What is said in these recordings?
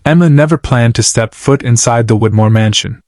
Emma never planned to step foot inside the Whitmore mansion.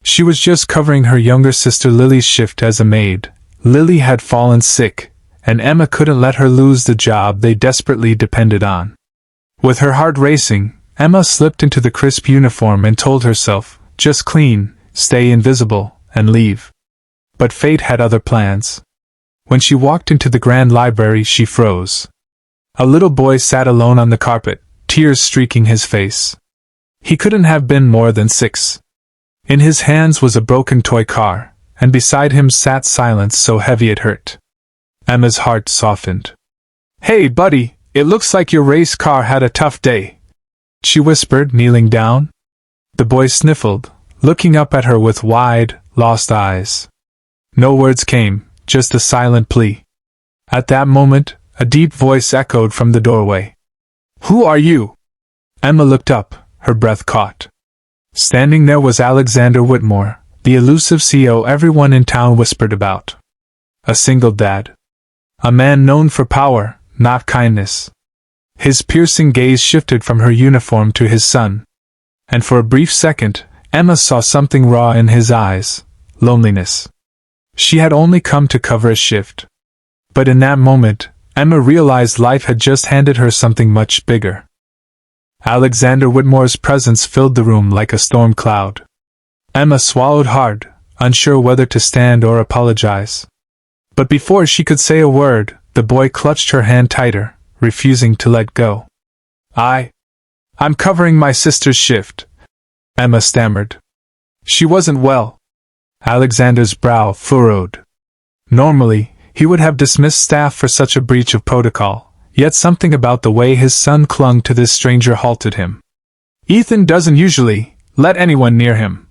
She was just covering her younger sister Lily's shift as a maid. Lily had fallen sick, and Emma couldn't let her lose the job they desperately depended on. With her heart racing, Emma slipped into the crisp uniform and told herself, just clean, stay invisible, and leave. But fate had other plans. When she walked into the grand library, she froze. A little boy sat alone on the carpet, tears streaking his face. He couldn't have been more than 6. In his hands was a broken toy car, and beside him sat silence so heavy it hurt. Emma's heart softened. "Hey, buddy, it looks like your race car had a tough day," she whispered, kneeling down. The boy sniffled, looking up at her with wide, lost eyes. No words came, just a silent plea. At that moment, a deep voice echoed from the doorway. "Who are you?" Emma looked up, her breath caught. Standing there was Alexander Whitmore, the elusive CEO everyone in town whispered about. A single dad. A man known for power, not kindness. His piercing gaze shifted from her uniform to his son. And for a brief second, Emma saw something raw in his eyes: loneliness. She had only come to cover a shift. But in that moment, Emma realized life had just handed her something much bigger. Alexander Whitmore's presence filled the room like a storm cloud. Emma swallowed hard, unsure whether to stand or apologize. But before she could say a word, the boy clutched her hand tighter, refusing to let go. I'm covering my sister's shift," Emma stammered. "She wasn't well." Alexander's brow furrowed. Normally, he would have dismissed staff for such a breach of protocol, yet something about the way his son clung to this stranger halted him. "Ethan doesn't usually let anyone near him,"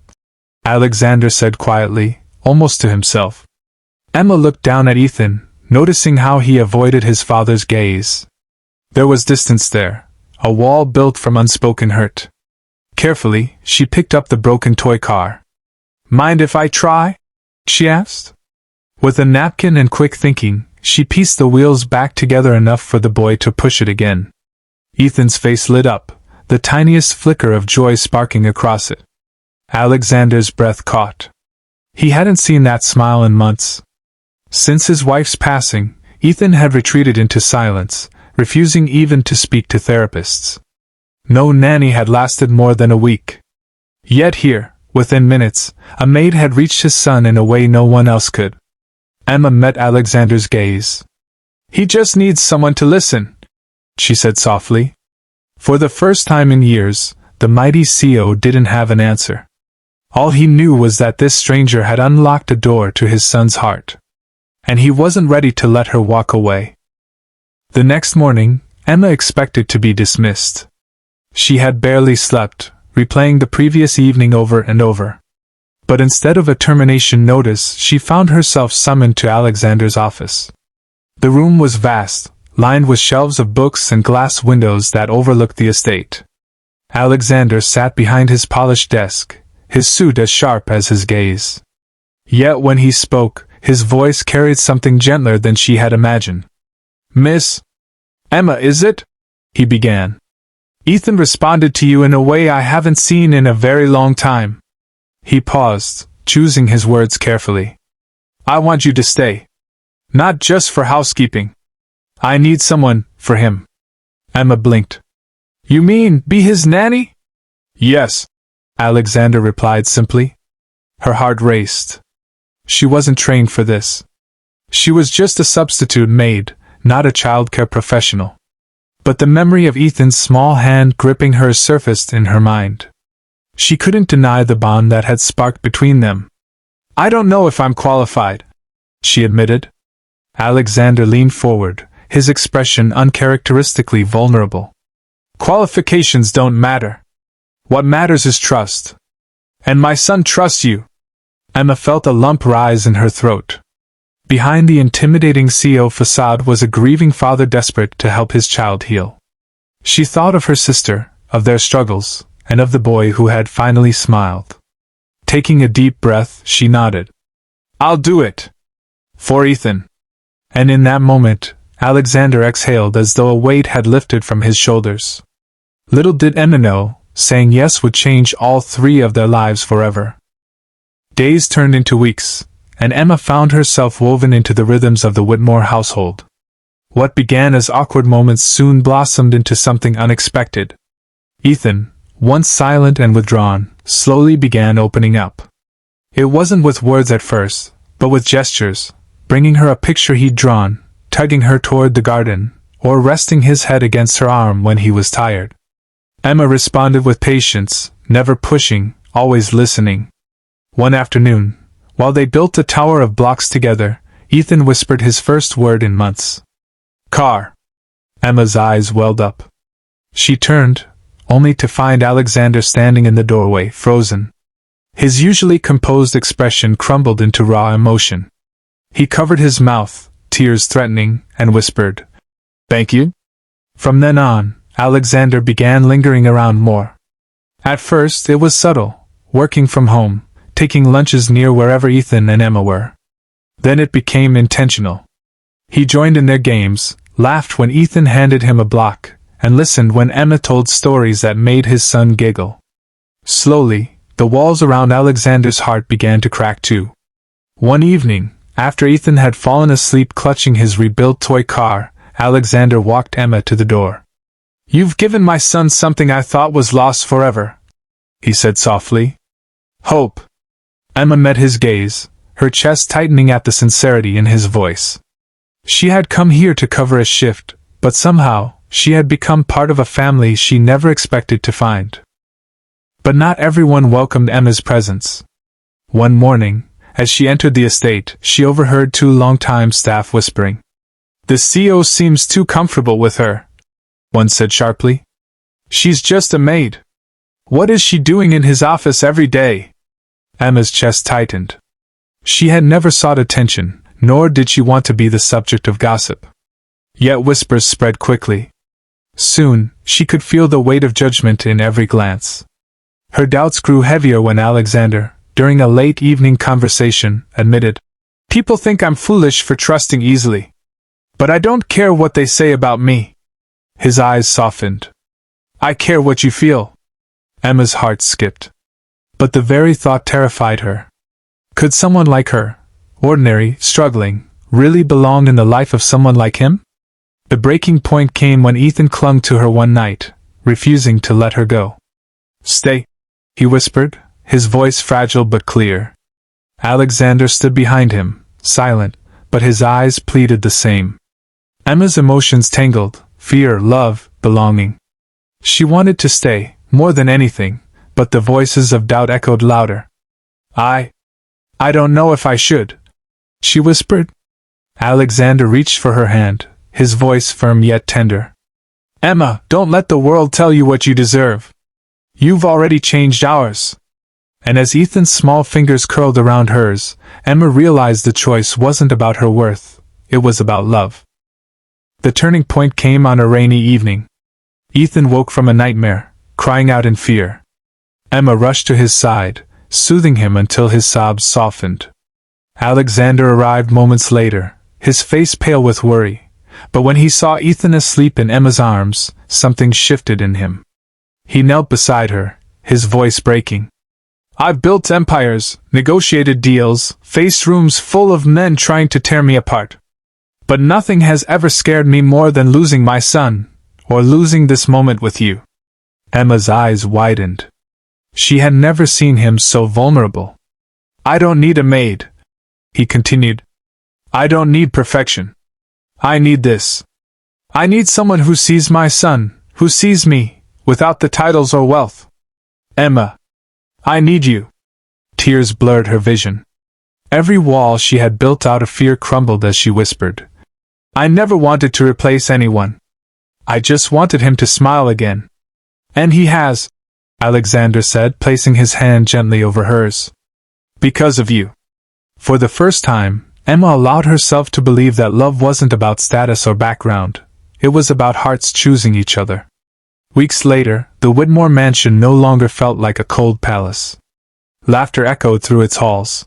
Alexander said quietly, almost to himself. Emma looked down at Ethan, noticing how he avoided his father's gaze. There was distance there, a wall built from unspoken hurt. Carefully, she picked up the broken toy car. "Mind if I try?" she asked. With a napkin and quick thinking, she pieced the wheels back together enough for the boy to push it again. Ethan's face lit up, the tiniest flicker of joy sparking across it. Alexander's breath caught. He hadn't seen that smile in months. Since his wife's passing, Ethan had retreated into silence, refusing even to speak to therapists. No nanny had lasted more than a week. Yet here, within minutes, a maid had reached his son in a way no one else could. Emma met Alexander's gaze. "He just needs someone to listen," she said softly. For the first time in years, the mighty CEO didn't have an answer. All he knew was that this stranger had unlocked a door to his son's heart. And he wasn't ready to let her walk away. The next morning, Emma expected to be dismissed. She had barely slept, replaying the previous evening over and over. But instead of a termination notice, she found herself summoned to Alexander's office. The room was vast, lined with shelves of books and glass windows that overlooked the estate. Alexander sat behind his polished desk, his suit as sharp as his gaze. Yet when he spoke, his voice carried something gentler than she had imagined. "Miss Emma, is it?" he began. "Ethan responded to you in a way I haven't seen in a very long time." He paused, choosing his words carefully. "I want you to stay. Not just for housekeeping. I need someone for him." Emma blinked. "You mean be his nanny?" "Yes," Alexander replied simply. Her heart raced. She wasn't trained for this. She was just a substitute maid, not a childcare professional. But the memory of Ethan's small hand gripping hers surfaced in her mind. She couldn't deny the bond that had sparked between them. "I don't know if I'm qualified," she admitted. Alexander leaned forward, his expression uncharacteristically vulnerable. "Qualifications don't matter. What matters is trust. And my son trusts you." Emma felt a lump rise in her throat. Behind the intimidating CEO facade was a grieving father desperate to help his child heal. She thought of her sister, of their struggles, and of the boy who had finally smiled. Taking a deep breath, she nodded. "I'll do it. For Ethan." And in that moment, Alexander exhaled as though a weight had lifted from his shoulders. Little did Emma know, saying yes would change all three of their lives forever. Days turned into weeks, and Emma found herself woven into the rhythms of the Whitmore household. What began as awkward moments soon blossomed into something unexpected. Ethan, once silent and withdrawn, slowly began opening up. It wasn't with words at first, but with gestures, bringing her a picture he'd drawn, tugging her toward the garden, or resting his head against her arm when he was tired. Emma responded with patience, never pushing, always listening. One afternoon, while they built a tower of blocks together, Ethan whispered his first word in months. "Car." Emma's eyes welled up. She turned, only to find Alexander standing in the doorway, frozen. His usually composed expression crumbled into raw emotion. He covered his mouth, tears threatening, and whispered, "Thank you?" From then on, Alexander began lingering around more. At first it was subtle, working from home, taking lunches near wherever Ethan and Emma were. Then it became intentional. He joined in their games, laughed when Ethan handed him a block, and listened when Emma told stories that made his son giggle. Slowly, the walls around Alexander's heart began to crack too. One evening, after Ethan had fallen asleep clutching his rebuilt toy car, Alexander walked Emma to the door. "You've given my son something I thought was lost forever," he said softly. "Hope." Emma met his gaze, her chest tightening at the sincerity in his voice. She had come here to cover a shift, but somehow, she had become part of a family she never expected to find. But not everyone welcomed Emma's presence. One morning, as she entered the estate, she overheard two longtime staff whispering. "The CO seems too comfortable with her," one said sharply. "She's just a maid. What is she doing in his office every day?" Emma's chest tightened. She had never sought attention, nor did she want to be the subject of gossip. Yet whispers spread quickly. Soon, she could feel the weight of judgment in every glance. Her doubts grew heavier when Alexander, during a late evening conversation, admitted, "People think I'm foolish for trusting easily. But I don't care what they say about me." His eyes softened. "I care what you feel." Emma's heart skipped. But the very thought terrified her. Could someone like her, ordinary, struggling, really belong in the life of someone like him? The breaking point came when Ethan clung to her one night, refusing to let her go. "Stay," he whispered, his voice fragile but clear. Alexander stood behind him, silent, but his eyes pleaded the same. Emma's emotions tangled, fear, love, belonging. She wanted to stay, more than anything, but the voices of doubt echoed louder. I don't know if I should," she whispered. Alexander reached for her hand, his voice firm yet tender. "Emma, don't let the world tell you what you deserve. You've already changed ours." And as Ethan's small fingers curled around hers, Emma realized the choice wasn't about her worth, it was about love. The turning point came on a rainy evening. Ethan woke from a nightmare, crying out in fear. Emma rushed to his side, soothing him until his sobs softened. Alexander arrived moments later, his face pale with worry, but when he saw Ethan asleep in Emma's arms, something shifted in him. He knelt beside her, his voice breaking. "I've built empires, negotiated deals, faced rooms full of men trying to tear me apart. But nothing has ever scared me more than losing my son, or losing this moment with you." Emma's eyes widened. She had never seen him so vulnerable. "I don't need a maid," he continued. "I don't need perfection. I need this. I need someone who sees my son, who sees me, without the titles or wealth. Emma, I need you." Tears blurred her vision. Every wall she had built out of fear crumbled as she whispered, "I never wanted to replace anyone. I just wanted him to smile again." "And he has," Alexander said, placing his hand gently over hers. "Because of you." For the first time, Emma allowed herself to believe that love wasn't about status or background. It was about hearts choosing each other. Weeks later, the Whitmore mansion no longer felt like a cold palace. Laughter echoed through its halls.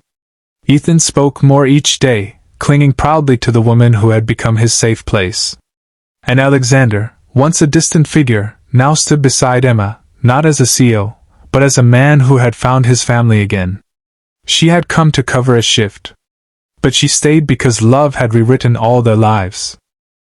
Ethan spoke more each day, clinging proudly to the woman who had become his safe place. And Alexander, once a distant figure, now stood beside Emma, not as a CEO, but as a man who had found his family again. She had come to cover a shift. But she stayed because love had rewritten all their lives.